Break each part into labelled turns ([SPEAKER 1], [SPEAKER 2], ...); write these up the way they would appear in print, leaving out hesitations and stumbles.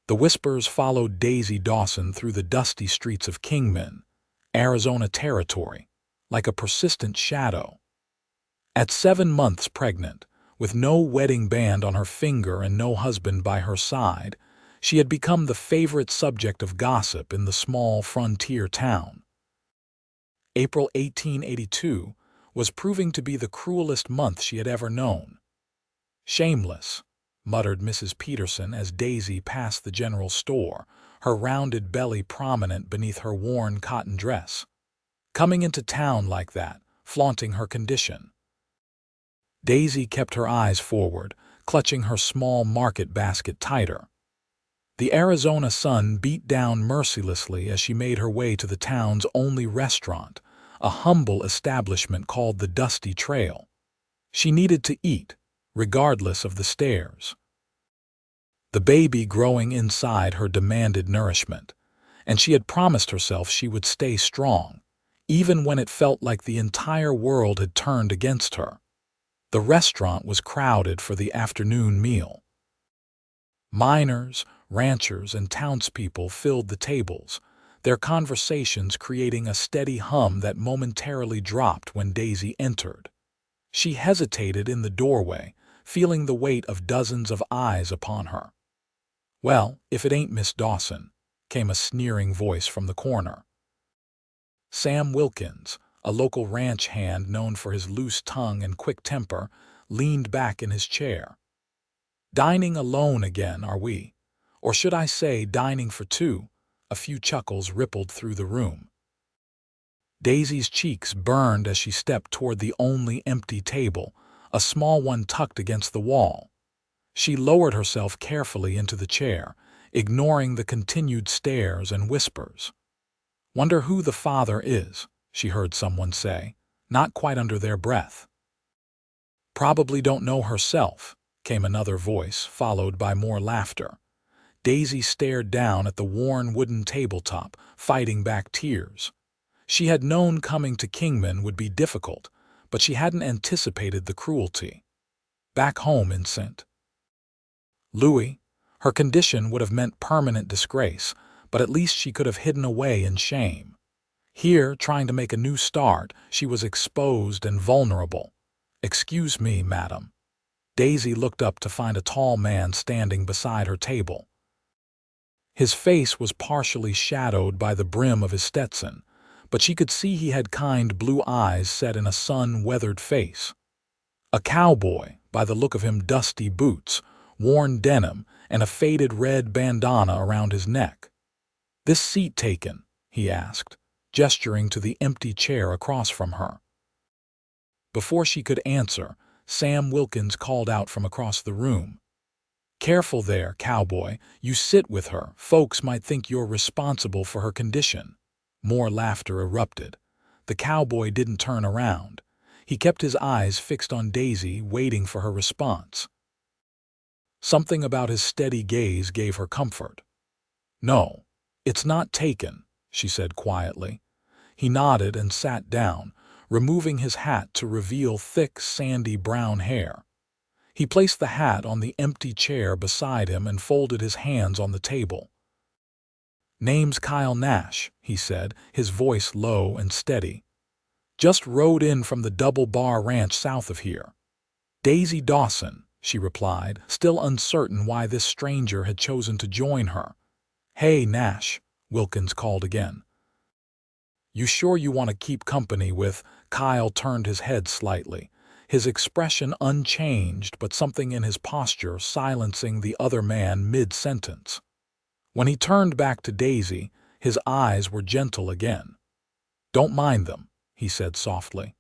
[SPEAKER 1] The whispers followed Daisy Dawson through the dusty streets of Kingman, Arizona territory, like a persistent shadow. At 7 months pregnant, with no wedding band on her finger and no husband by her side, she had become the favorite subject of gossip in the small frontier town. April 1882 was proving to be the cruelest month she had ever known. "Shameless," muttered Mrs. Peterson as Daisy passed the general store, her rounded belly prominent beneath her worn cotton dress. Coming into town like that, flaunting her condition. Daisy kept her eyes forward, clutching her small market basket tighter. The Arizona sun beat down mercilessly as she made her way to the town's only restaurant, a humble establishment called the Dusty Trail. She needed to eat, regardless of the stares. The baby growing inside her demanded nourishment, and she had promised herself she would stay strong, even when it felt like the entire world had turned against her. The restaurant was crowded for the afternoon meal. Miners, ranchers, and townspeople filled the tables, their conversations creating a steady hum that momentarily dropped when Daisy entered. She hesitated in the doorway, feeling the weight of dozens of eyes upon her. "Well, if it ain't Miss Dawson," came a sneering voice from the corner. Sam Wilkins, a local ranch hand known for his loose tongue and quick temper, leaned back in his chair. "Dining alone again, are we? Or should I say dining for two?" A few chuckles rippled through the room. Daisy's cheeks burned as she stepped toward the only empty table, a small one tucked against the wall. She lowered herself carefully into the chair, ignoring the continued stares and whispers. "Wonder who the father is," she heard someone say, not quite under their breath. "Probably don't know herself," came another voice, followed by more laughter. Daisy stared down at the worn wooden tabletop, fighting back tears. She had known coming to Kingman would be difficult, but she hadn't anticipated the cruelty. Back home in St. Louis, her condition would have meant permanent disgrace, but at least she could have hidden away in shame. Here, trying to make a new start, she was exposed and vulnerable. "Excuse me, madam." Daisy looked up to find a tall man standing beside her table. His face was partially shadowed by the brim of his Stetson, but she could see he had kind blue eyes set in a sun-weathered face. A cowboy, by the look of him, dusty boots, worn denim, and a faded red bandana around his neck. "This seat taken?" he asked, gesturing to the empty chair across from her. Before she could answer, Sam Wilkins called out from across the room. "Careful there, cowboy. You sit with her. Folks might think you're responsible for her condition." More laughter erupted. The cowboy didn't turn around. He kept his eyes fixed on Daisy, waiting for her response. Something about his steady gaze gave her comfort. "No, it's not taken," she said quietly. He nodded and sat down, removing his hat to reveal thick, sandy brown hair. He placed the hat on the empty chair beside him and folded his hands on the table. "Name's Kyle Nash," he said, his voice low and steady. "Just rode in from the Double Bar Ranch south of here." "Daisy Dawson," she replied, still uncertain why this stranger had chosen to join her. "Hey, Nash," Wilkins called again. "You sure you want to keep company with—" Kyle turned his head slightly, his expression unchanged but something in his posture silencing the other man mid-sentence. When he turned back to Daisy, his eyes were gentle again. "Don't mind them," he said softly.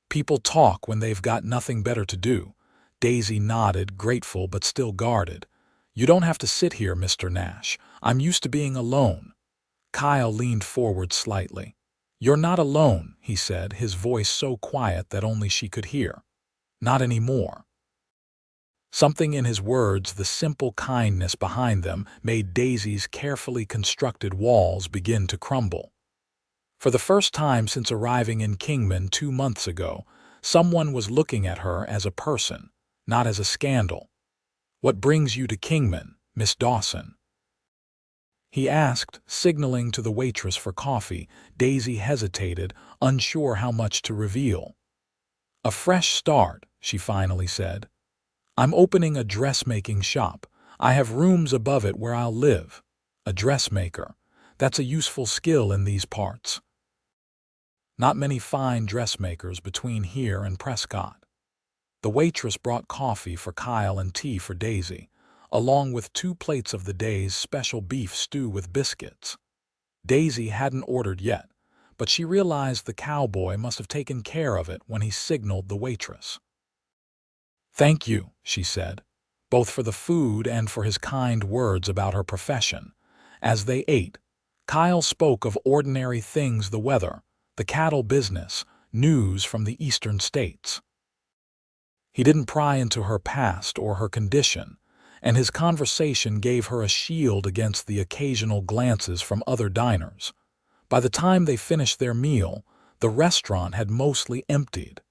[SPEAKER 1] "People talk when they've got nothing better to do." Daisy nodded, grateful but still guarded. "You don't have to sit here, Mr. Nash. I'm used to being alone." Kyle leaned forward slightly. "You're not alone," he said, his voice so quiet that only she could hear. "Not anymore." Something in his words, the simple kindness behind them, made Daisy's carefully constructed walls begin to crumble. For the first time since arriving in Kingman 2 months ago, someone was looking at her as a person, not as a scandal. "What brings you to Kingman?" Miss Dawson?" he asked, signaling to the waitress for coffee. Daisy hesitated, unsure how much to reveal. "A fresh start," she finally said. "I'm opening a dressmaking shop. I have rooms above it where I'll live." A dressmaker. That's a useful skill in these parts. Not many fine dressmakers between here and Prescott. The waitress brought coffee for Kyle and tea for Daisy, along with 2 plates of the day's special beef stew with biscuits. Daisy hadn't ordered yet, but she realized the cowboy must have taken care of it when he signaled the waitress. "Thank you," she said, both for the food and for his kind words about her profession. As they ate, Kyle spoke of ordinary things: the weather, the cattle business, news from the eastern states. He didn't pry into her past or her condition, and his conversation gave her a shield against the occasional glances from other diners. By the time they finished their meal, the restaurant had mostly emptied.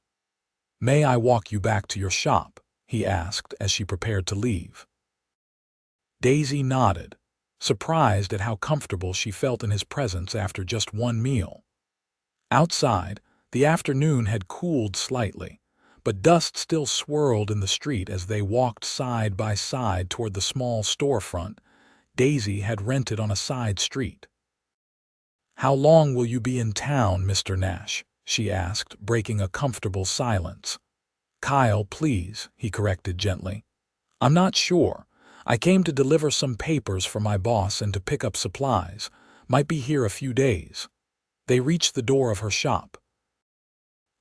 [SPEAKER 1] "May I walk you back to your shop?" he asked as she prepared to leave. Daisy nodded, surprised at how comfortable she felt in his presence after just one meal. Outside, the afternoon had cooled slightly, but dust still swirled in the street as they walked side by side toward the small storefront Daisy had rented on a side street. "How long will you be in town, Mr. Nash?" she asked, breaking a comfortable silence. "Kyle, please," he corrected gently. "I'm not sure. I came to deliver some papers for my boss and to pick up supplies. Might be here a few days." They reached the door of her shop.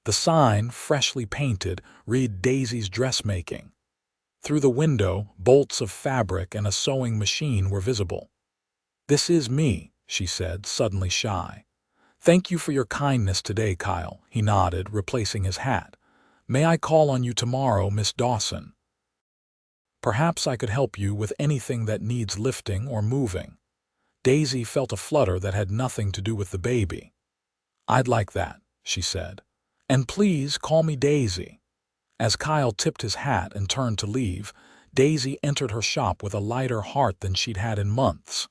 [SPEAKER 1] The sign, freshly painted, read Daisy's Dressmaking. Through the window, bolts of fabric and a sewing machine were visible. "This is me," she said, suddenly shy. "Thank you for your kindness today, Kyle," he nodded, replacing his hat. "May I call on you tomorrow, Miss Dawson? Perhaps I could help you with anything that needs lifting or moving." Daisy felt a flutter that had nothing to do with the baby. "I'd like that," she said. "And please call me Daisy." As Kyle tipped his hat and turned to leave, Daisy entered her shop with a lighter heart than she'd had in months.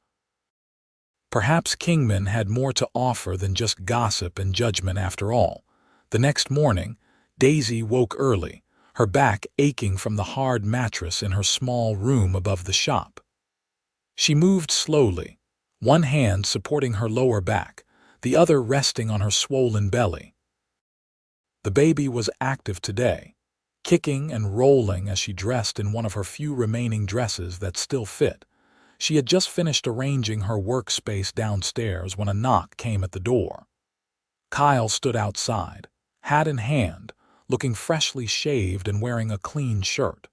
[SPEAKER 1] Perhaps Kingman had more to offer than just gossip and judgment after all. The next morning, Daisy woke early, her back aching from the hard mattress in her small room above the shop. She moved slowly, one hand supporting her lower back, the other resting on her swollen belly. The baby was active today, kicking and rolling as she dressed in one of her few remaining dresses that still fit. She had just finished arranging her workspace downstairs when a knock came at the door. Kyle stood outside, hat in hand, looking freshly shaved and wearing a clean shirt.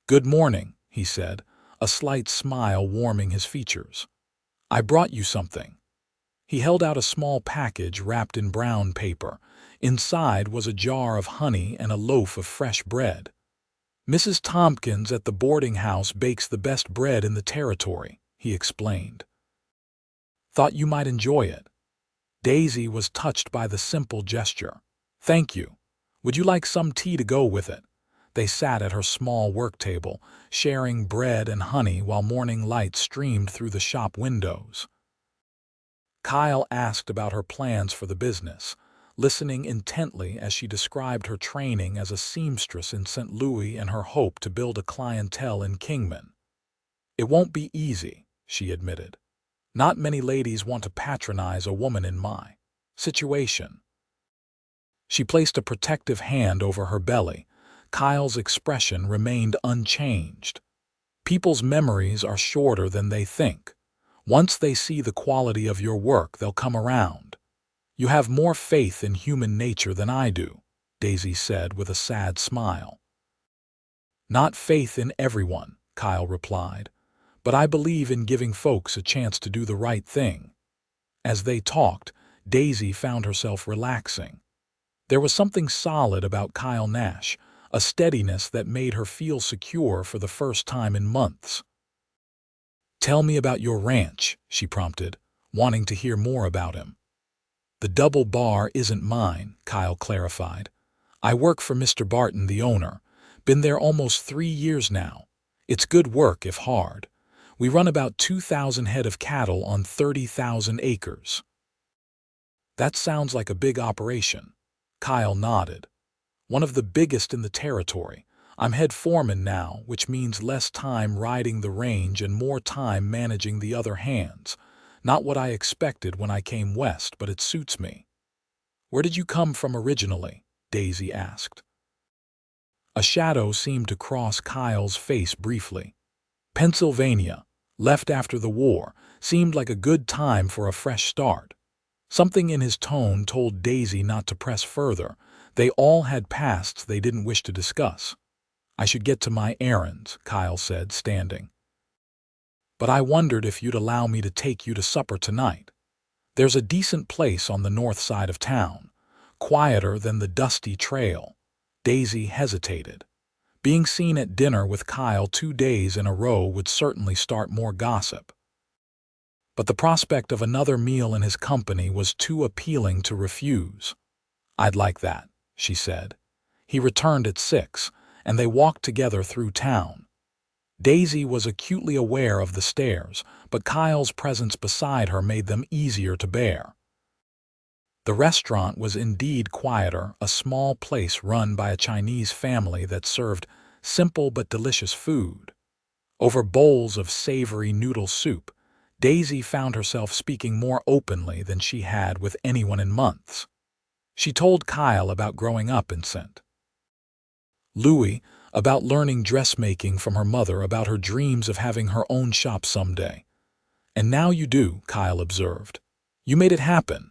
[SPEAKER 1] "Good morning," he said, a slight smile warming his features. "I brought you something." He held out a small package wrapped in brown paper. Inside was a jar of honey and a loaf of fresh bread. "Mrs. Tompkins at the boarding house bakes the best bread in the territory," he explained. "Thought you might enjoy it." Daisy was touched by the simple gesture. "Thank you. Would you like some tea to go with it?" They sat at her small work table, sharing bread and honey while morning light streamed through the shop windows. Kyle asked about her plans for the business, listening intently as she described her training as a seamstress in St. Louis and her hope to build a clientele in Kingman. "It won't be easy," she admitted. "Not many ladies want to patronize a woman in my situation." She placed a protective hand over her belly. Kyle's expression remained unchanged. "People's memories are shorter than they think. Once they see the quality of your work, they'll come around. You have more faith in human nature than I do," Daisy said with a sad smile. "Not faith in everyone," Kyle replied, "but I believe in giving folks a chance to do the right thing." As they talked, Daisy found herself relaxing. There was something solid about Kyle Nash, a steadiness that made her feel secure for the first time in months. "Tell me about your ranch," she prompted, wanting to hear more about him. "The double bar isn't mine," Kyle clarified. "I work for Mr. Barton, the owner. Been there almost 3 years now. It's good work if hard. We run about 2,000 head of cattle on 30,000 acres. That sounds like a big operation. Kyle nodded. One of the biggest in the territory. I'm head foreman now, which means less time riding the range and more time managing the other hands. Not what I expected when I came west, but it suits me. Where did you come from originally? Daisy asked. A shadow seemed to cross Kyle's face briefly. Pennsylvania, left after the war, seemed like a good time for a fresh start. Something in his tone told Daisy not to press further. They all had pasts they didn't wish to discuss. I should get to my errands, Kyle said, standing. But I wondered if you'd allow me to take you to supper tonight. There's a decent place on the north side of town, quieter than the dusty trail. Daisy hesitated. Being seen at dinner with Kyle 2 days in a row would certainly start more gossip. But the prospect of another meal in his company was too appealing to refuse. I'd like that, she said. He returned at 6, and they walked together through town. Daisy was acutely aware of the stairs, but Kyle's presence beside her made them easier to bear. The restaurant was indeed quieter, a small place run by a Chinese family that served simple but delicious food. Over bowls of savory noodle soup, Daisy found herself speaking more openly than she had with anyone in months. She told Kyle about growing up in St. Louis, about learning dressmaking from her mother, about her dreams of having her own shop someday. And now you do, Kyle observed. You made it happen.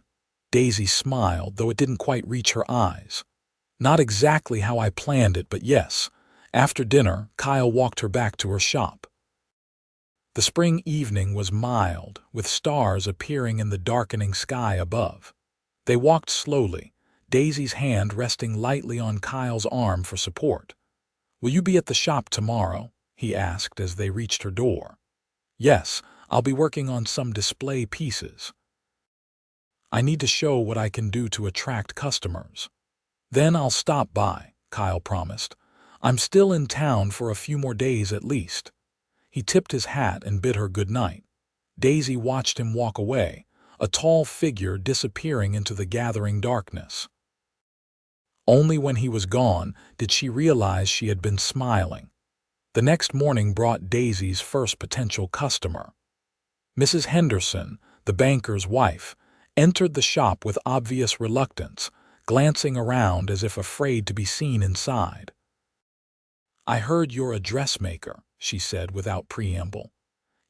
[SPEAKER 1] Daisy smiled, though it didn't quite reach her eyes. Not exactly how I planned it, but yes. After dinner, Kyle walked her back to her shop. The spring evening was mild, with stars appearing in the darkening sky above. They walked slowly, Daisy's hand resting lightly on Kyle's arm for support. Will you be at the shop tomorrow? He asked as they reached her door. Yes, I'll be working on some display pieces. I need to show what I can do to attract customers. Then I'll stop by, Kyle promised. I'm still in town for a few more days at least. He tipped his hat and bid her good night. Daisy watched him walk away, a tall figure disappearing into the gathering darkness. Only when he was gone did she realize she had been smiling. The next morning brought Daisy's first potential customer. Mrs. Henderson, the banker's wife, entered the shop with obvious reluctance, glancing around as if afraid to be seen inside. I heard you're a dressmaker, she said without preamble.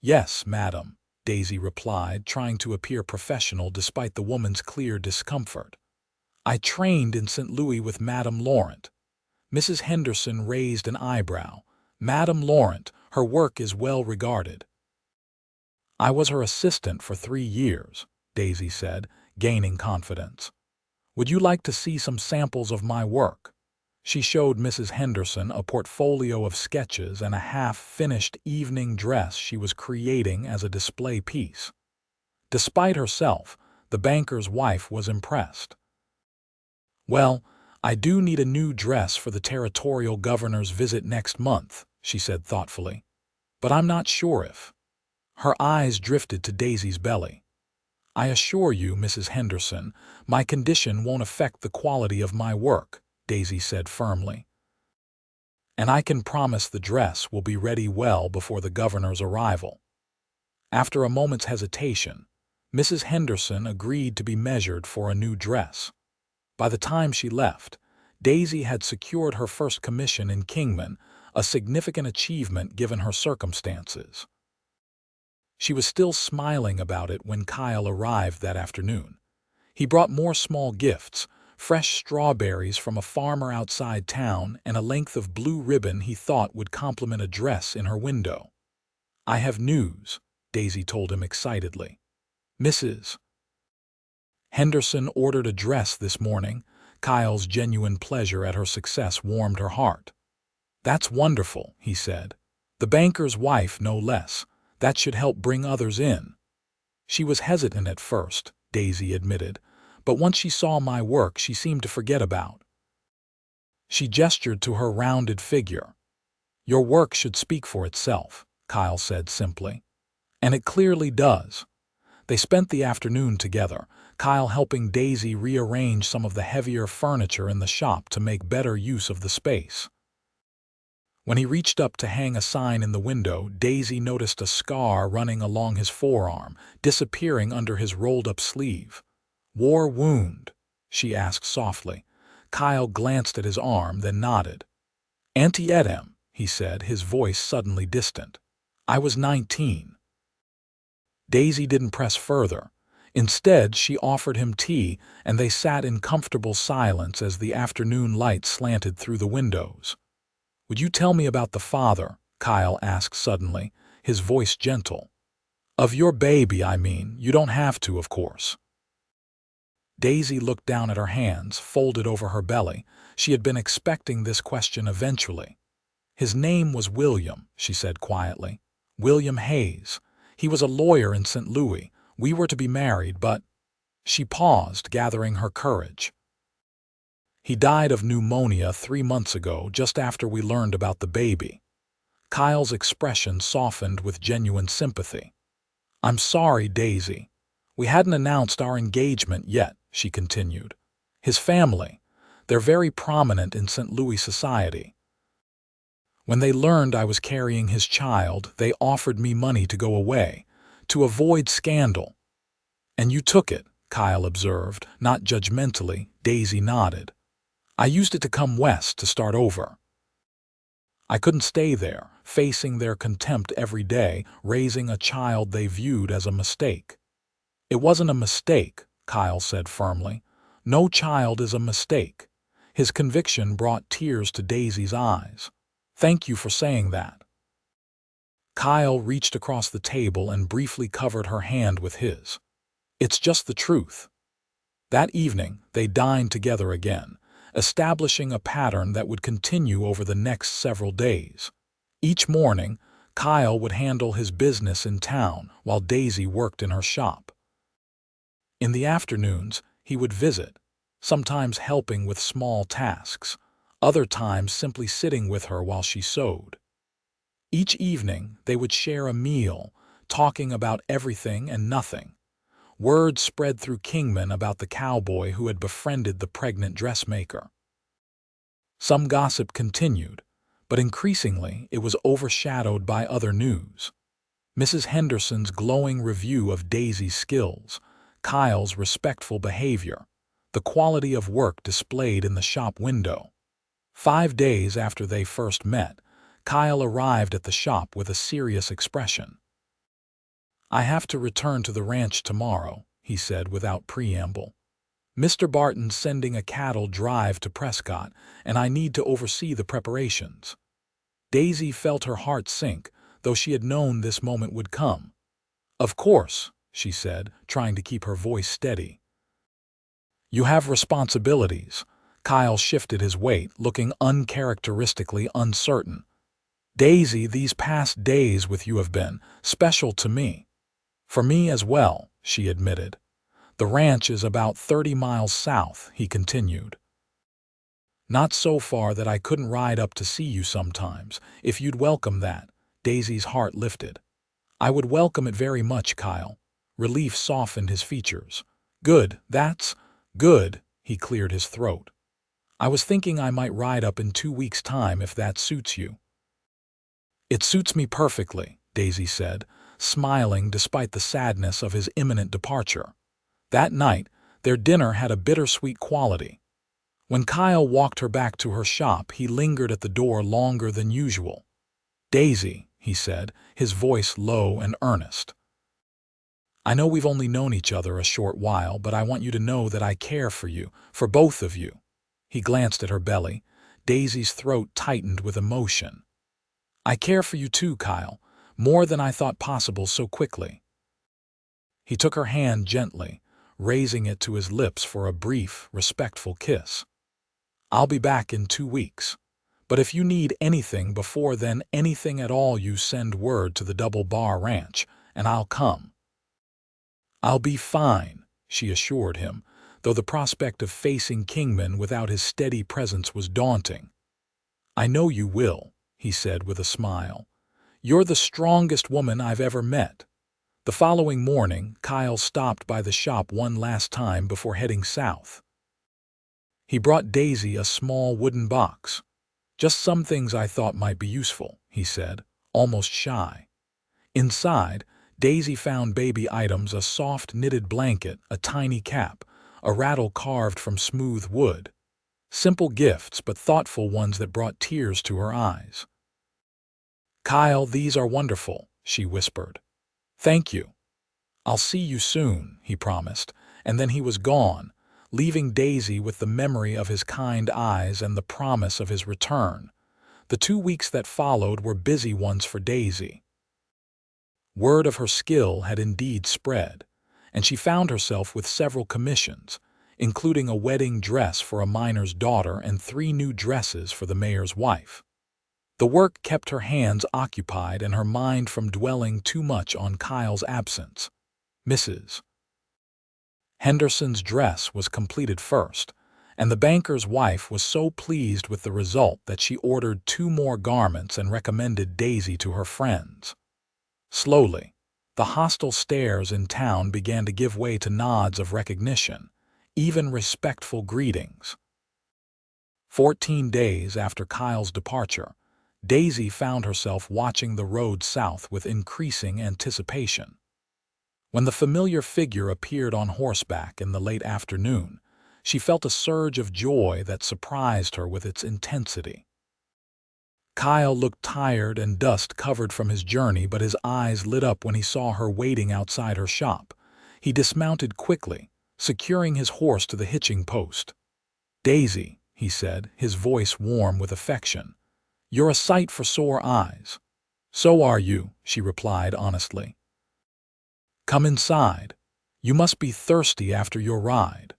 [SPEAKER 1] Yes, madam, Daisy replied, trying to appear professional despite the woman's clear discomfort. I trained in St. Louis with Madame Laurent. Mrs. Henderson raised an eyebrow. Madame Laurent, her work is well regarded. I was her assistant for 3 years, Daisy said, gaining confidence. Would you like to see some samples of my work? She showed Mrs. Henderson a portfolio of sketches and a half-finished evening dress she was creating as a display piece. Despite herself, the banker's wife was impressed. Well, I do need a new dress for the territorial governor's visit next month, she said thoughtfully. But I'm not sure if. Her eyes drifted to Daisy's belly. I assure you, Mrs. Henderson, my condition won't affect the quality of my work, Daisy said firmly. And I can promise the dress will be ready well before the governor's arrival. After a moment's hesitation, Mrs. Henderson agreed to be measured for a new dress. By the time she left, Daisy had secured her first commission in Kingman, a significant achievement given her circumstances. She was still smiling about it when Kyle arrived that afternoon. He brought more small gifts, fresh strawberries from a farmer outside town and a length of blue ribbon he thought would complement a dress in her window. I have news, Daisy told him excitedly. Mrs. Henderson ordered a dress this morning. Kyle's genuine pleasure at her success warmed her heart. That's wonderful, he said. The banker's wife, no less. That should help bring others in. She was hesitant at first, Daisy admitted, but once she saw my work she seemed to forget about. She gestured to her rounded figure. Your work should speak for itself, Kyle said simply. And it clearly does. They spent the afternoon together, Kyle helping Daisy rearrange some of the heavier furniture in the shop to make better use of the space. When he reached up to hang a sign in the window, Daisy noticed a scar running along his forearm, disappearing under his rolled-up sleeve. "War wound?" she asked softly. Kyle glanced at his arm, then nodded. "Anti-edem," he said, his voice suddenly distant. "I was 19. Daisy didn't press further. Instead, she offered him tea, and they sat in comfortable silence as the afternoon light slanted through the windows. "Would you tell me about the father?" Kyle asked suddenly, his voice gentle. "Of your baby, I mean. You don't have to, of course." Daisy looked down at her hands, folded over her belly. She had been expecting this question eventually. "His name was William," she said quietly. "William Hayes. He was a lawyer in St. Louis. We were to be married, but—" She paused, gathering her courage. "He died of pneumonia 3 months ago, just after we learned about the baby." Kyle's expression softened with genuine sympathy. "I'm sorry, Daisy. We hadn't announced our engagement yet," she continued. "His family, they're very prominent in St. Louis society. When they learned I was carrying his child, they offered me money to go away, to avoid scandal." "And you took it," Kyle observed, not judgmentally. Daisy nodded. "I used it to come west to start over. I couldn't stay there, facing their contempt every day, raising a child they viewed as a mistake." "It wasn't a mistake," Kyle said firmly. "No child is a mistake." His conviction brought tears to Daisy's eyes. "Thank you for saying that." Kyle reached across the table and briefly covered her hand with his. "It's just the truth." That evening, they dined together again, establishing a pattern that would continue over the next several days. Each morning, Kyle would handle his business in town while Daisy worked in her shop. In the afternoons, he would visit, sometimes helping with small tasks, other times simply sitting with her while she sewed. Each evening, they would share a meal, talking about everything and nothing. Word spread through Kingman about the cowboy who had befriended the pregnant dressmaker. Some gossip continued, but increasingly it was overshadowed by other news. Mrs. Henderson's glowing review of Daisy's skills, Kyle's respectful behavior, the quality of work displayed in the shop window. 5 days after they first met, Kyle arrived at the shop with a serious expression. "I have to return to the ranch tomorrow," he said without preamble. "Mr. Barton's sending a cattle drive to Prescott, and I need to oversee the preparations." Daisy felt her heart sink, though she had known this moment would come. "Of course," she said, trying to keep her voice steady. "You have responsibilities." Kyle shifted his weight, looking uncharacteristically uncertain. "Daisy, these past days with you have been special to me." "For me as well," she admitted. "The ranch is about 30 miles south," he continued. "Not so far that I couldn't ride up to see you sometimes, if you'd welcome that." Daisy's heart lifted. "I would welcome it very much, Kyle." Relief softened his features. "Good, that's good," he cleared his throat. "I was thinking I might ride up in 2 weeks' time if that suits you." "It suits me perfectly," Daisy said, smiling despite the sadness of his imminent departure. That night, their dinner had a bittersweet quality. When Kyle walked her back to her shop, he lingered at the door longer than usual. "Daisy," he said, his voice low and earnest. "I know we've only known each other a short while, but I want you to know that I care for you, for both of you." He glanced at her belly. Daisy's throat tightened with emotion. "I care for you too, Kyle, more than I thought possible so quickly." He took her hand gently, raising it to his lips for a brief, respectful kiss. "I'll be back in 2 weeks. But if you need anything before then, anything at all, you send word to the Double Bar Ranch, and I'll come." "I'll be fine," she assured him, though the prospect of facing Kingman without his steady presence was daunting. "I know you will," he said with a smile. "You're the strongest woman I've ever met." The following morning, Kyle stopped by the shop one last time before heading south. He brought Daisy a small wooden box. "Just some things I thought might be useful," he said, almost shy. Inside, Daisy found baby items: a soft knitted blanket, a tiny cap, a rattle carved from smooth wood. Simple gifts, but thoughtful ones that brought tears to her eyes. "Kyle, these are wonderful," she whispered. "Thank you." "I'll see you soon," he promised, and then he was gone, leaving Daisy with the memory of his kind eyes and the promise of his return. The 2 weeks that followed were busy ones for Daisy. Word of her skill had indeed spread, and she found herself with several commissions, including a wedding dress for a miner's daughter and 3 new dresses for the mayor's wife. The work kept her hands occupied and her mind from dwelling too much on Kyle's absence. Mrs. Henderson's dress was completed first, and the banker's wife was so pleased with the result that she ordered 2 more garments and recommended Daisy to her friends. Slowly, the hostile stares in town began to give way to nods of recognition, even respectful greetings. 14 days after Kyle's departure, Daisy found herself watching the road south with increasing anticipation. When the familiar figure appeared on horseback in the late afternoon, she felt a surge of joy that surprised her with its intensity. Kyle looked tired and dust-covered from his journey, but his eyes lit up when he saw her waiting outside her shop. He dismounted quickly, securing his horse to the hitching post. "Daisy," he said, his voice warm with affection, "you're a sight for sore eyes." "So are you," she replied honestly. "Come inside. You must be thirsty after your ride."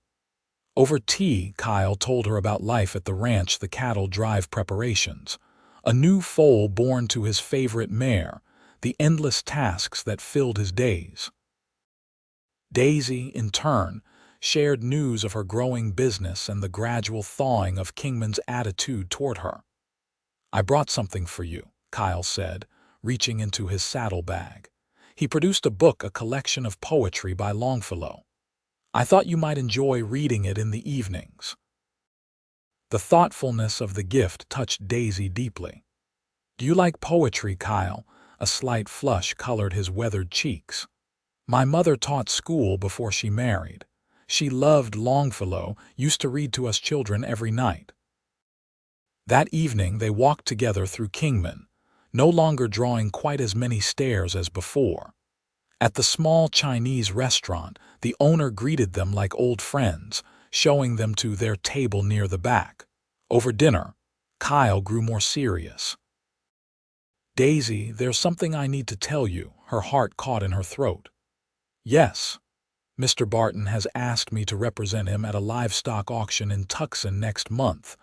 [SPEAKER 1] Over tea, Kyle told her about life at the ranch, the cattle drive preparations, a new foal born to his favorite mare, the endless tasks that filled his days. Daisy, in turn, shared news of her growing business and the gradual thawing of Kingman's attitude toward her. "I brought something for you," Kyle said, reaching into his saddlebag. He produced a book, a collection of poetry by Longfellow. "I thought you might enjoy reading it in the evenings." The thoughtfulness of the gift touched Daisy deeply. "Do you like poetry, Kyle?" A slight flush colored his weathered cheeks. "My mother taught school before she married. She loved Longfellow, used to read to us children every night." That evening they walked together through Kingman, no longer drawing quite as many stares as before. At the small Chinese restaurant, the owner greeted them like old friends, showing them to their table near the back. Over dinner, Kyle grew more serious. "Daisy, there's something I need to tell you," her heart caught in her throat. "Yes. Mr. Barton has asked me to represent him at a livestock auction in Tucson next month.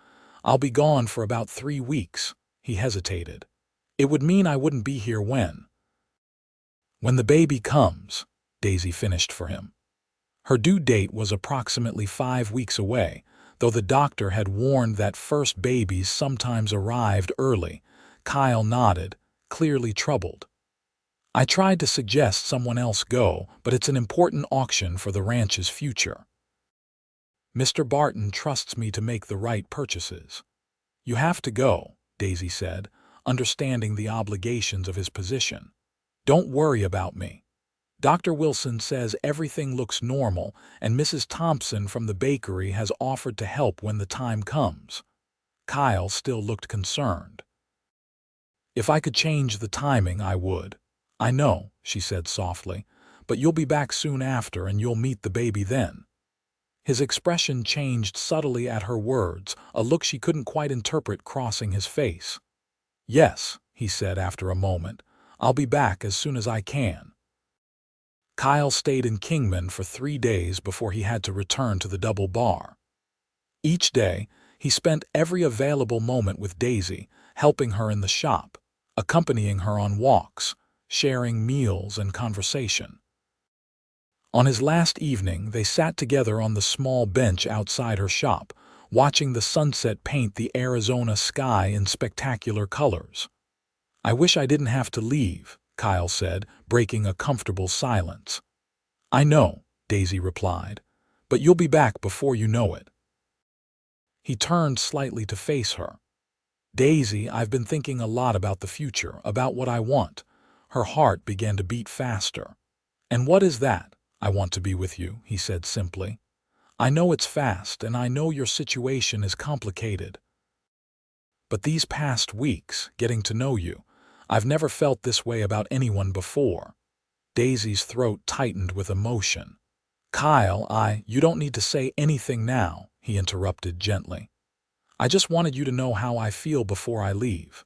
[SPEAKER 1] I'll be gone for about 3 weeks." He hesitated. "It would mean I wouldn't be here when the baby comes," Daisy finished for him. Her due date was approximately 5 weeks away, though the doctor had warned that first babies sometimes arrived early. Kyle nodded, clearly troubled. "I tried to suggest someone else go, but it's an important auction for the ranch's future. Mr. Barton trusts me to make the right purchases." "You have to go," Daisy said, understanding the obligations of his position. "Don't worry about me. Dr. Wilson says everything looks normal, and Mrs. Thompson from the bakery has offered to help when the time comes." Kyle still looked concerned. "If I could change the timing, I would." "I know," she said softly, "but you'll be back soon after and you'll meet the baby then." His expression changed subtly at her words, a look she couldn't quite interpret crossing his face. "Yes," he said after a moment, "I'll be back as soon as I can." Kyle stayed in Kingman for 3 days before he had to return to the double bar. Each day, he spent every available moment with Daisy, helping her in the shop, accompanying her on walks, sharing meals and conversation. On his last evening, they sat together on the small bench outside her shop, watching the sunset paint the Arizona sky in spectacular colors. "I wish I didn't have to leave," Kyle said, breaking a comfortable silence. "I know," Daisy replied, "but you'll be back before you know it." He turned slightly to face her. "Daisy, I've been thinking a lot about the future, about what I want." Her heart began to beat faster. "And what is that?" "I want to be with you," he said simply. "I know it's fast, and I know your situation is complicated. But these past weeks, getting to know you, I've never felt this way about anyone before." Daisy's throat tightened with emotion. "Kyle, you don't need to say anything now," he interrupted gently. "I just wanted you to know how I feel before I leave.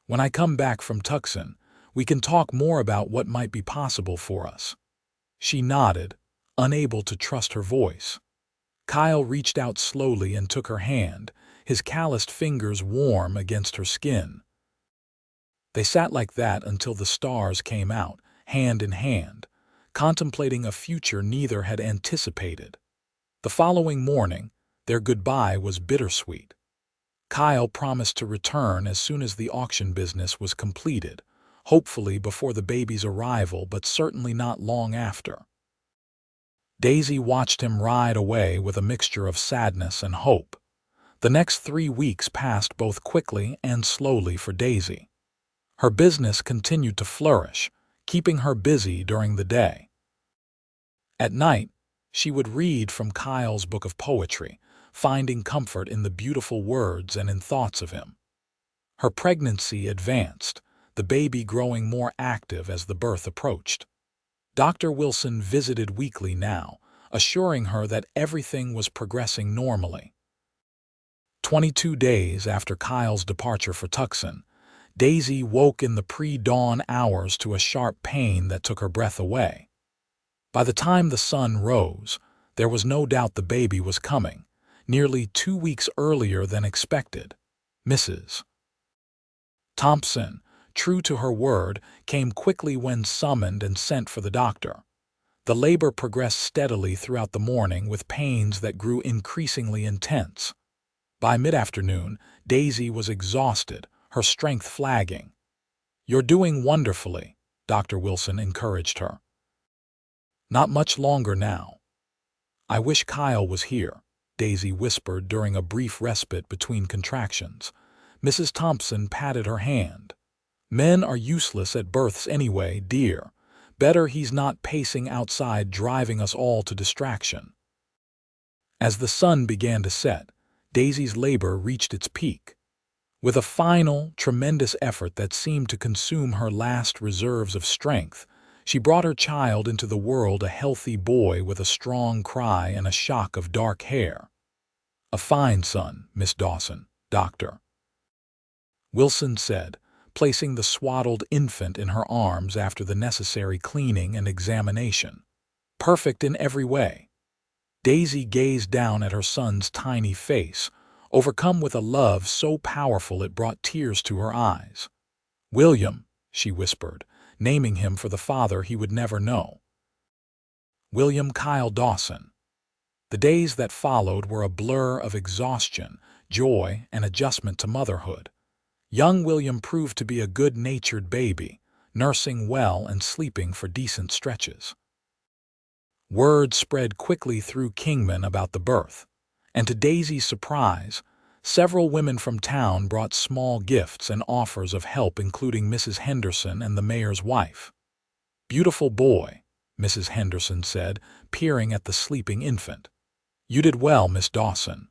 [SPEAKER 1] When I come back from Tucson, we can talk more about what might be possible for us." She nodded, unable to trust her voice. Kyle reached out slowly and took her hand, his calloused fingers warm against her skin. They sat like that until the stars came out, hand in hand, contemplating a future neither had anticipated. The following morning, their goodbye was bittersweet. Kyle promised to return as soon as the auction business was completed, hopefully before the baby's arrival, but certainly not long after. Daisy watched him ride away with a mixture of sadness and hope. The next 3 weeks passed both quickly and slowly for Daisy. Her business continued to flourish, keeping her busy during the day. At night, she would read from Kyle's book of poetry, finding comfort in the beautiful words and in thoughts of him. Her pregnancy advanced, the baby growing more active as the birth approached. Dr. Wilson visited weekly now, assuring her that everything was progressing normally. 22 days after Kyle's departure for Tucson, Daisy woke in the pre-dawn hours to a sharp pain that took her breath away. By the time the sun rose, there was no doubt the baby was coming, nearly 2 weeks earlier than expected. Mrs. Thompson, true to her word, came quickly when summoned and sent for the doctor. The labor progressed steadily throughout the morning with pains that grew increasingly intense. By mid-afternoon, Daisy was exhausted, her strength flagging. "You're doing wonderfully," Dr. Wilson encouraged her. "Not much longer now." "I wish Kyle was here," Daisy whispered during a brief respite between contractions. Mrs. Thompson patted her hand. "Men are useless at births anyway, dear. Better he's not pacing outside driving us all to distraction." As the sun began to set, Daisy's labor reached its peak. With a final, tremendous effort that seemed to consume her last reserves of strength, she brought her child into the world, a healthy boy with a strong cry and a shock of dark hair. "A fine son, Miss Dawson, Doctor," Wilson said, placing the swaddled infant in her arms after the necessary cleaning and examination. "Perfect in every way." Daisy gazed down at her son's tiny face, overcome with a love so powerful it brought tears to her eyes. "William," she whispered, naming him for the father he would never know. William Kyle Dawson. The days that followed were a blur of exhaustion, joy, and adjustment to motherhood. Young William proved to be a good-natured baby, nursing well and sleeping for decent stretches. Word spread quickly through Kingman about the birth, and to Daisy's surprise, several women from town brought small gifts and offers of help, including Mrs. Henderson and the mayor's wife. "Beautiful boy," Mrs. Henderson said, peering at the sleeping infant. "You did well, Miss Dawson."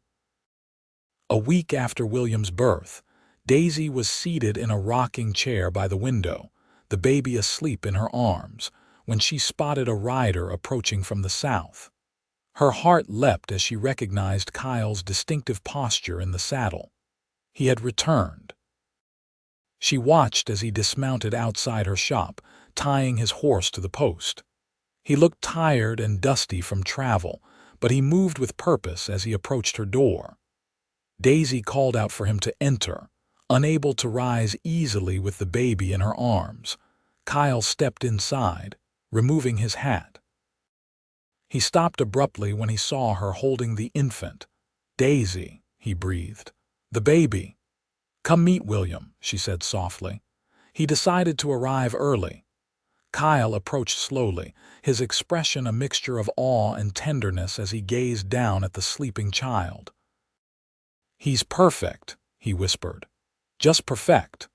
[SPEAKER 1] A week after William's birth, Daisy was seated in a rocking chair by the window, the baby asleep in her arms, when she spotted a rider approaching from the south. Her heart leapt as she recognized Kyle's distinctive posture in the saddle. He had returned. She watched as he dismounted outside her shop, tying his horse to the post. He looked tired and dusty from travel, but he moved with purpose as he approached her door. Daisy called out for him to enter, unable to rise easily with the baby in her arms. Kyle stepped inside, removing his hat. He stopped abruptly when he saw her holding the infant. "Daisy," he breathed. "The baby." "Come meet William," she said softly. He decided to arrive early. Kyle approached slowly, his expression a mixture of awe and tenderness as he gazed down at the sleeping child. "He's perfect," he whispered. "Just perfect.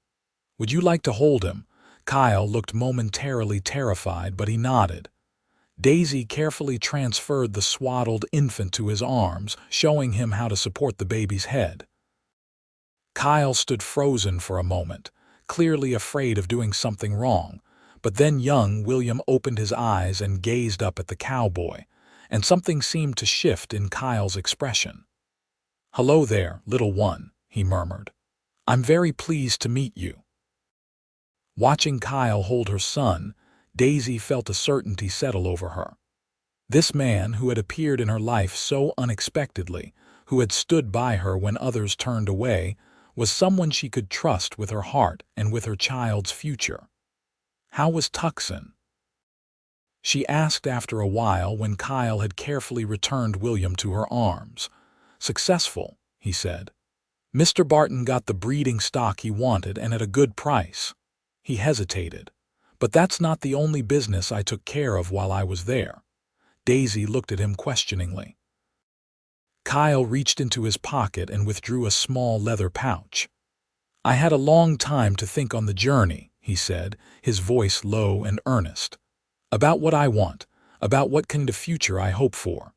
[SPEAKER 1] Would you like to hold him?" Kyle looked momentarily terrified, but he nodded. Daisy carefully transferred the swaddled infant to his arms, showing him how to support the baby's head. Kyle stood frozen for a moment, clearly afraid of doing something wrong, but then young William opened his eyes and gazed up at the cowboy, and something seemed to shift in Kyle's expression. "Hello there, little one," he murmured. "I'm very pleased to meet you." Watching Kyle hold her son, Daisy felt a certainty settle over her. This man who had appeared in her life so unexpectedly, who had stood by her when others turned away, was someone she could trust with her heart and with her child's future. How was Tucson? She asked after a while when Kyle had carefully returned William to her arms. "Successful," he said. "Mr. Barton got the breeding stock he wanted and at a good price." He hesitated. "But that's not the only business I took care of while I was there." Daisy looked at him questioningly. Kyle reached into his pocket and withdrew a small leather pouch. "I had a long time to think on the journey," he said, his voice low and earnest. "About what I want, about what kind of future I hope for."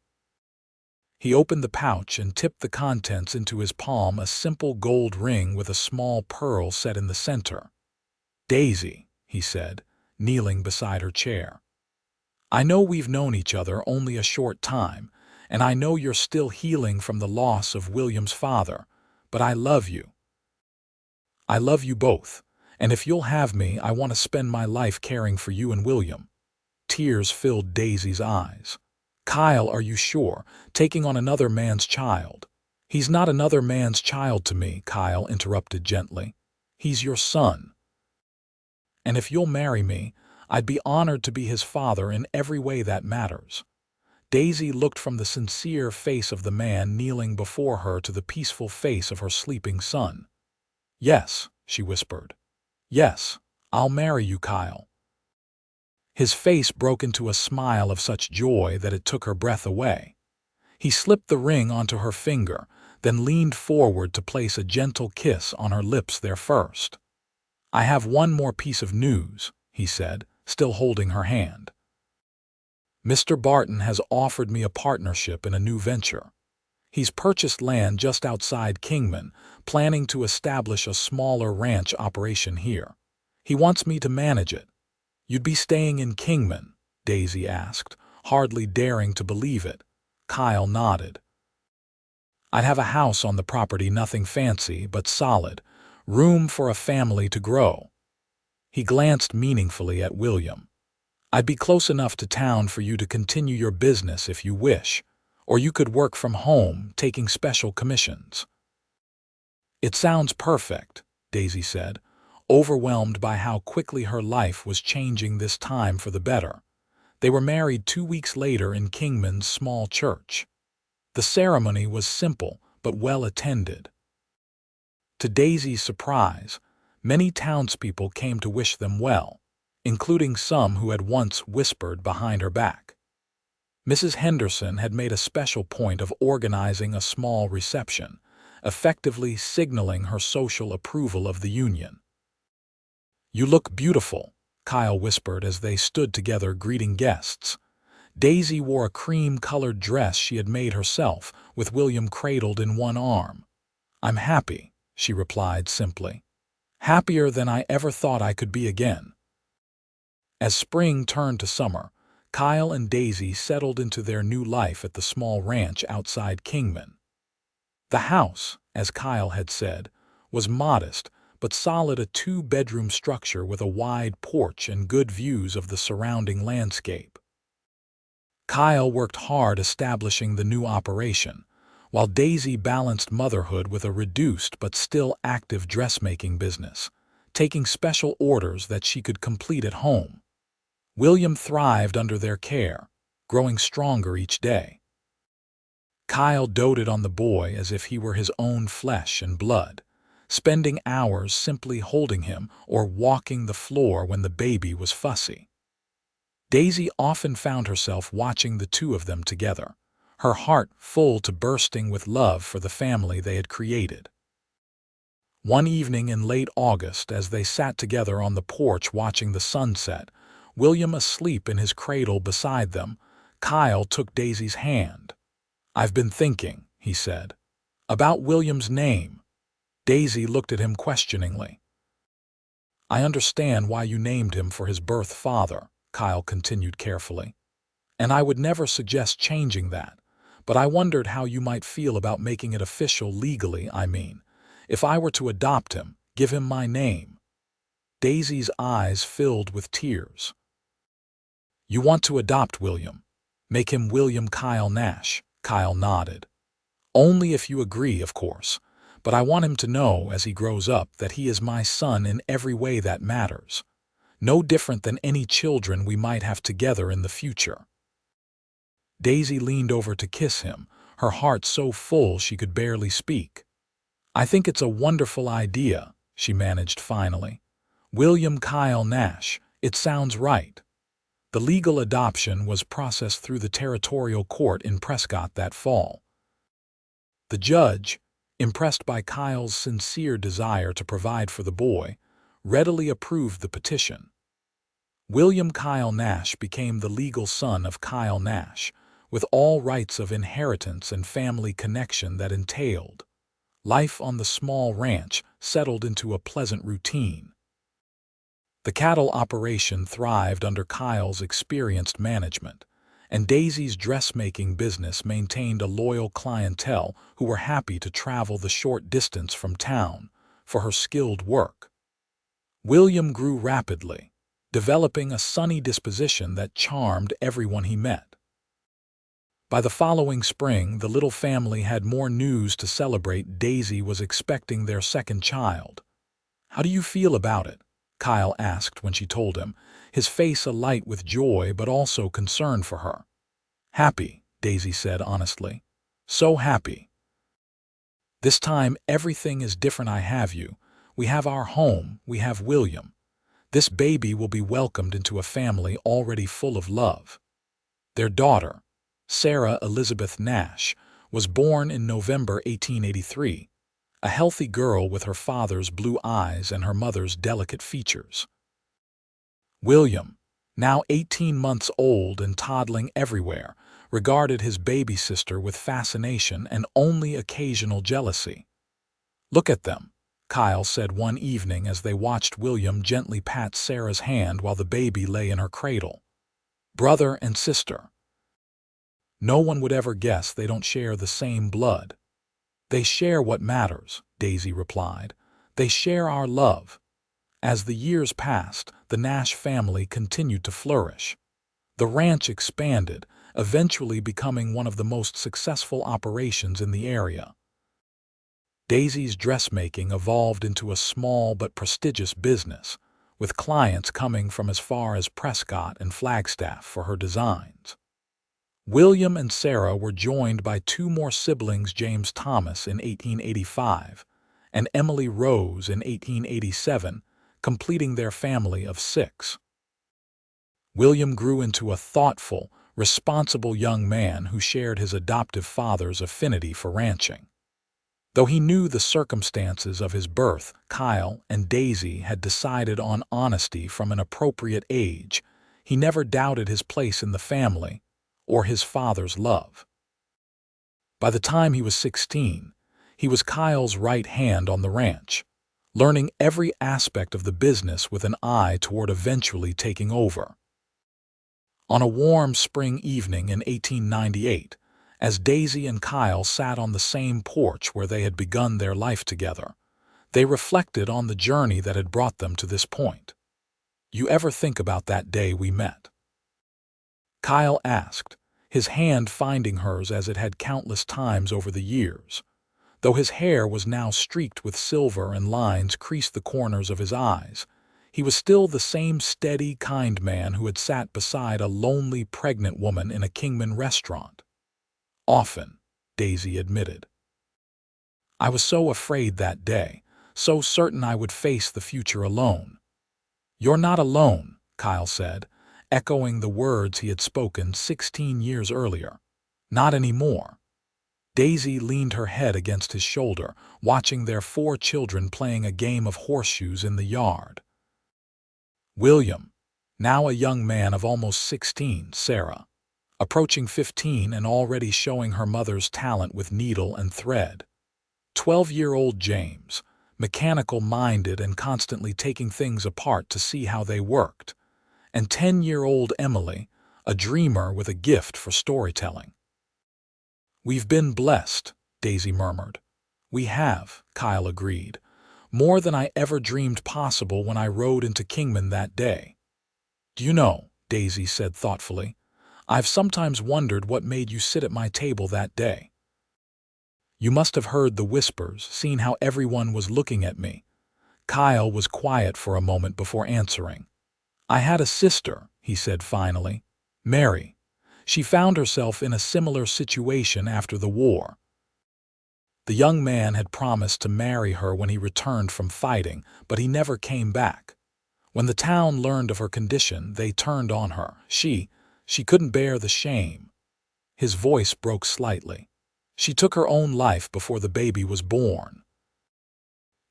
[SPEAKER 1] He opened the pouch and tipped the contents into his palm, a simple gold ring with a small pearl set in the center. "Daisy," he said, kneeling beside her chair. "I know we've known each other only a short time, and I know you're still healing from the loss of William's father, but I love you. I love you both, and if you'll have me, I want to spend my life caring for you and William." Tears filled Daisy's eyes. "Kyle, are you sure? Taking on another man's child?" "He's not another man's child to me," Kyle interrupted gently. "He's your son. And if you'll marry me, I'd be honored to be his father in every way that matters." Daisy looked from the sincere face of the man kneeling before her to the peaceful face of her sleeping son. "Yes," she whispered. "Yes, I'll marry you, Kyle." His face broke into a smile of such joy that it took her breath away. He slipped the ring onto her finger, then leaned forward to place a gentle kiss on her lips there first. "I have one more piece of news," he said, still holding her hand. "Mr. Barton has offered me a partnership in a new venture. He's purchased land just outside Kingman, planning to establish a smaller ranch operation here. He wants me to manage it." "You'd be staying in Kingman?" Daisy asked, hardly daring to believe it. Kyle nodded. "I'd have a house on the property, nothing fancy, but solid. Room for a family to grow." He glanced meaningfully at William. "I'd be close enough to town for you to continue your business if you wish, or you could work from home, taking special commissions." "It sounds perfect," Daisy said, overwhelmed by how quickly her life was changing this time for the better. They were married 2 weeks later in Kingman's small church. The ceremony was simple but well attended. To Daisy's surprise, many townspeople came to wish them well, including some who had once whispered behind her back. Mrs. Henderson had made a special point of organizing a small reception, effectively signaling her social approval of the union. "You look beautiful," Kyle whispered as they stood together greeting guests. Daisy wore a cream-colored dress she had made herself, with William cradled in one arm. "I'm happy," she replied simply. "Happier than I ever thought I could be again." As spring turned to summer, Kyle and Daisy settled into their new life at the small ranch outside Kingman. The house, as Kyle had said, was modest but solid, a 2-bedroom structure with a wide porch and good views of the surrounding landscape. Kyle worked hard establishing the new operation, while Daisy balanced motherhood with a reduced but still active dressmaking business, taking special orders that she could complete at home. William thrived under their care, growing stronger each day. Kyle doted on the boy as if he were his own flesh and blood, spending hours simply holding him or walking the floor when the baby was fussy. Daisy often found herself watching the two of them together, her heart full to bursting with love for the family they had created. One evening in late August, as they sat together on the porch watching the sunset, William asleep in his cradle beside them, Kyle took Daisy's hand. "I've been thinking," he said, "about William's name." Daisy looked at him questioningly. "I understand why you named him for his birth father," Kyle continued carefully, "and I would never suggest changing that, but I wondered how you might feel about making it official legally, I mean. If I were to adopt him, give him my name." Daisy's eyes filled with tears. "You want to adopt William? Make him William Kyle Nash," Kyle nodded. "Only if you agree, of course. But I want him to know, as he grows up, that he is my son in every way that matters. No different than any children we might have together in the future." Daisy leaned over to kiss him, her heart so full she could barely speak. "I think it's a wonderful idea," she managed finally. "William Kyle Nash, it sounds right." The legal adoption was processed through the territorial court in Prescott that fall. The judge, impressed by Kyle's sincere desire to provide for the boy, readily approved the petition. William Kyle Nash became the legal son of Kyle Nash, with all rights of inheritance and family connection that entailed. Life on the small ranch settled into a pleasant routine. The cattle operation thrived under Kyle's experienced management, and Daisy's dressmaking business maintained a loyal clientele who were happy to travel the short distance from town for her skilled work. William grew rapidly, developing a sunny disposition that charmed everyone he met. By the following spring, the little family had more news to celebrate. Daisy was expecting their second child. "How do you feel about it?" Kyle asked when she told him, his face alight with joy but also concern for her. "Happy," Daisy said honestly. "So happy. This time everything is different. I have you. We have our home. We have William. This baby will be welcomed into a family already full of love." Their daughter, Sarah Elizabeth Nash, was born in November 1883, a healthy girl with her father's blue eyes and her mother's delicate features. William, now 18 months old and toddling everywhere, regarded his baby sister with fascination and only occasional jealousy. "Look at them," Kyle said one evening as they watched William gently pat Sarah's hand while the baby lay in her cradle. "Brother and sister. No one would ever guess they don't share the same blood." "They share what matters," Daisy replied. "They share our love." As the years passed, the Nash family continued to flourish. The ranch expanded, eventually becoming one of the most successful operations in the area. Daisy's dressmaking evolved into a small but prestigious business, with clients coming from as far as Prescott and Flagstaff for her designs. William and Sarah were joined by two more siblings, James Thomas in 1885 and Emily Rose in 1887, completing their family of 6. William grew into a thoughtful, responsible young man who shared his adoptive father's affinity for ranching. Though he knew the circumstances of his birth, Kyle and Daisy had decided on honesty from an appropriate age. He never doubted his place in the family or his father's love. By the time he was 16, he was Kyle's right hand on the ranch, learning every aspect of the business with an eye toward eventually taking over. On a warm spring evening in 1898, as Daisy and Kyle sat on the same porch where they had begun their life together, they reflected on the journey that had brought them to this point. "You ever think about that day we met?" Kyle asked, his hand finding hers as it had countless times over the years. Though his hair was now streaked with silver and lines creased the corners of his eyes, he was still the same steady, kind man who had sat beside a lonely, pregnant woman in a Kingman restaurant. "Often," Daisy admitted. "I was so afraid that day, so certain I would face the future alone. "You're not alone," Kyle said, echoing the words he had spoken 16 years earlier. "Not anymore." Daisy leaned her head against his shoulder, watching their 4 children playing a game of horseshoes in the yard. William, now a young man of almost 16, Sarah, approaching 15 and already showing her mother's talent with needle and thread. 12-year-old James, mechanical-minded and constantly taking things apart to see how they worked. And 10-year-old Emily, a dreamer with a gift for storytelling. "We've been blessed," Daisy murmured. "We have," Kyle agreed. "More than I ever dreamed possible when I rode into Kingman that day." "Do you know," Daisy said thoughtfully, "I've sometimes wondered what made you sit at my table that day. You must have heard the whispers, seen how everyone was looking at me." Kyle was quiet for a moment before answering. "I had a sister," he said finally, "Mary. She found herself in a similar situation after the war. The young man had promised to marry her when he returned from fighting, but he never came back. When the town learned of her condition, they turned on her. She couldn't bear the shame." His voice broke slightly. "She took her own life before the baby was born."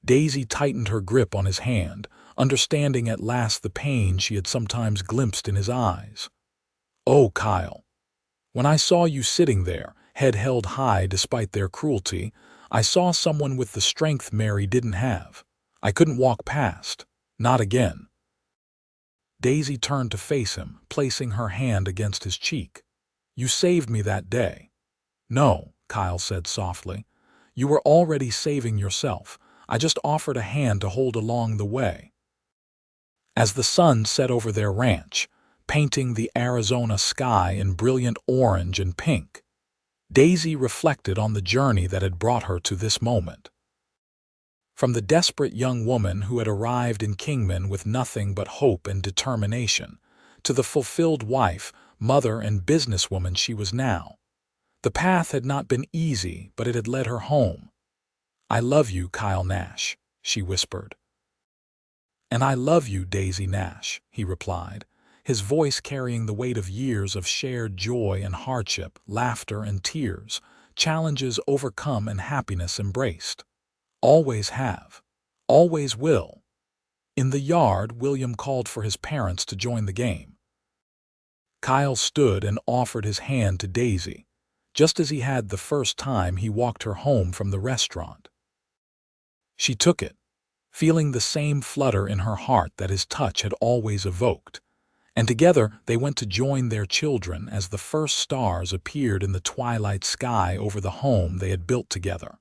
[SPEAKER 1] Daisy tightened her grip on his hand, understanding at last the pain she had sometimes glimpsed in his eyes. "Oh, Kyle, when I saw you sitting there, head held high despite their cruelty, I saw someone with the strength Mary didn't have. I couldn't walk past. Not again." Daisy turned to face him, placing her hand against his cheek. "You saved me that day." "No," Kyle said softly. "You were already saving yourself. I just offered a hand to hold along the way." As the sun set over their ranch, painting the Arizona sky in brilliant orange and pink, Daisy reflected on the journey that had brought her to this moment. From the desperate young woman who had arrived in Kingman with nothing but hope and determination, to the fulfilled wife, mother, and businesswoman she was now. The path had not been easy, but it had led her home. "I love you, Kyle Nash," she whispered. "And I love you, Daisy Nash," he replied, his voice carrying the weight of years of shared joy and hardship, laughter and tears, challenges overcome and happiness embraced. "Always have. Always will." In the yard, William called for his parents to join the game. Kyle stood and offered his hand to Daisy, just as he had the first time he walked her home from the restaurant. She took it, feeling the same flutter in her heart that his touch had always evoked, and together they went to join their children as the first stars appeared in the twilight sky over the home they had built together.